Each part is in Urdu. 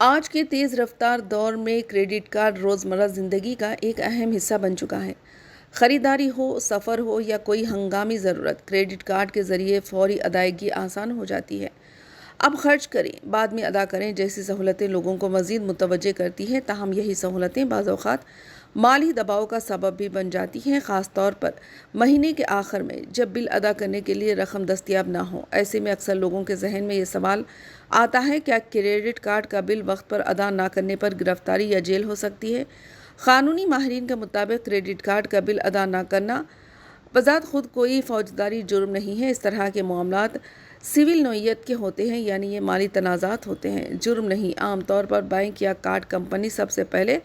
آج کے تیز رفتار دور میں کریڈٹ کارڈ روزمرہ زندگی کا ایک اہم حصہ بن چکا ہے۔ خریداری ہو، سفر ہو یا کوئی ہنگامی ضرورت، کریڈٹ کارڈ کے ذریعے فوری ادائیگی آسان ہو جاتی ہے۔ اب خرچ کریں، بعد میں ادا کریں جیسی سہولتیں لوگوں کو مزید متوجہ کرتی ہیں، تاہم یہی سہولتیں بعض اوقات مالی دباؤ کا سبب بھی بن جاتی ہیں، خاص طور پر مہینے کے آخر میں جب بل ادا کرنے کے لیے رقم دستیاب نہ ہو۔ ایسے میں اکثر لوگوں کے ذہن میں یہ سوال آتا ہے، کیا کریڈٹ کارڈ کا بل وقت پر ادا نہ کرنے پر گرفتاری یا جیل ہو سکتی ہے؟ قانونی ماہرین کے مطابق کریڈٹ کارڈ کا بل ادا نہ کرنا بذات خود کوئی فوجداری جرم نہیں ہے۔ اس طرح کے معاملات سول نوعیت کے ہوتے ہیں، یعنی یہ مالی تنازعات ہوتے ہیں، جرم نہیں۔ عام طور پر بینک یا کارڈ کمپنی سب سے پہلے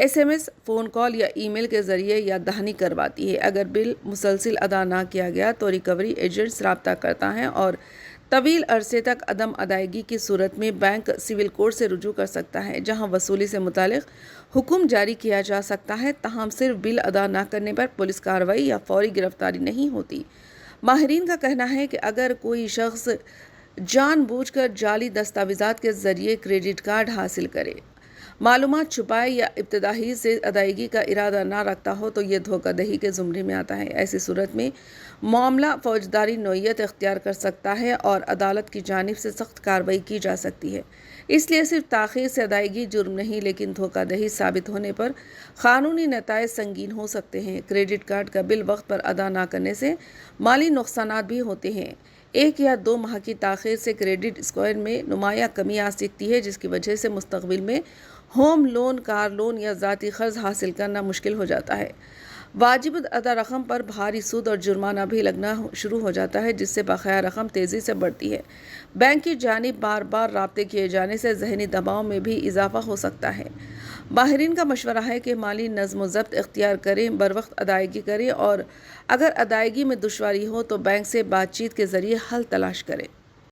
SMS، فون کال یا ای میل کے ذریعے یاد دہانی کرواتی ہے۔ اگر بل مسلسل ادا نہ کیا گیا تو ریکوری ایجنٹس رابطہ کرتا ہے اور طویل عرصے تک عدم ادائیگی کی صورت میں بینک سول کورٹ سے رجوع کر سکتا ہے، جہاں وصولی سے متعلق حکم جاری کیا جا سکتا ہے، تاہم صرف بل ادا نہ کرنے پر پولیس کارروائی یا فوری گرفتاری نہیں ہوتی۔ ماہرین کا کہنا ہے کہ اگر کوئی شخص جان بوجھ کر جعلی دستاویزات کے ذریعے کریڈٹ کارڈ حاصل کرے، معلومات چھپائے یا ابتدائی سے ادائیگی کا ارادہ نہ رکھتا ہو تو یہ دھوکہ دہی کے زمرے میں آتا ہے۔ ایسی صورت میں معاملہ فوجداری نوعیت اختیار کر سکتا ہے اور عدالت کی جانب سے سخت کارروائی کی جا سکتی ہے۔ اس لیے صرف تاخیر سے ادائیگی جرم نہیں، لیکن دھوکہ دہی ثابت ہونے پر قانونی نتائج سنگین ہو سکتے ہیں۔ کریڈٹ کارڈ کا بل وقت پر ادا نہ کرنے سے مالی نقصانات بھی ہوتے ہیں۔ 1 یا 2 ماہ کی تاخیر سے کریڈٹ اسکور میں نمایاں کمی آ سکتی ہے، جس کی وجہ سے مستقبل میں ہوم لون، کار لون یا ذاتی قرض حاصل کرنا مشکل ہو جاتا ہے۔ واجب ادا رقم پر بھاری سود اور جرمانہ بھی لگنا شروع ہو جاتا ہے، جس سے بقایا رقم تیزی سے بڑھتی ہے۔ بینک کی جانب بار بار رابطے کیے جانے سے ذہنی دباؤ میں بھی اضافہ ہو سکتا ہے۔ ماہرین کا مشورہ ہے کہ مالی نظم و ضبط اختیار کریں، بروقت ادائیگی کریں اور اگر ادائیگی میں دشواری ہو تو بینک سے بات چیت کے ذریعے حل تلاش کریں۔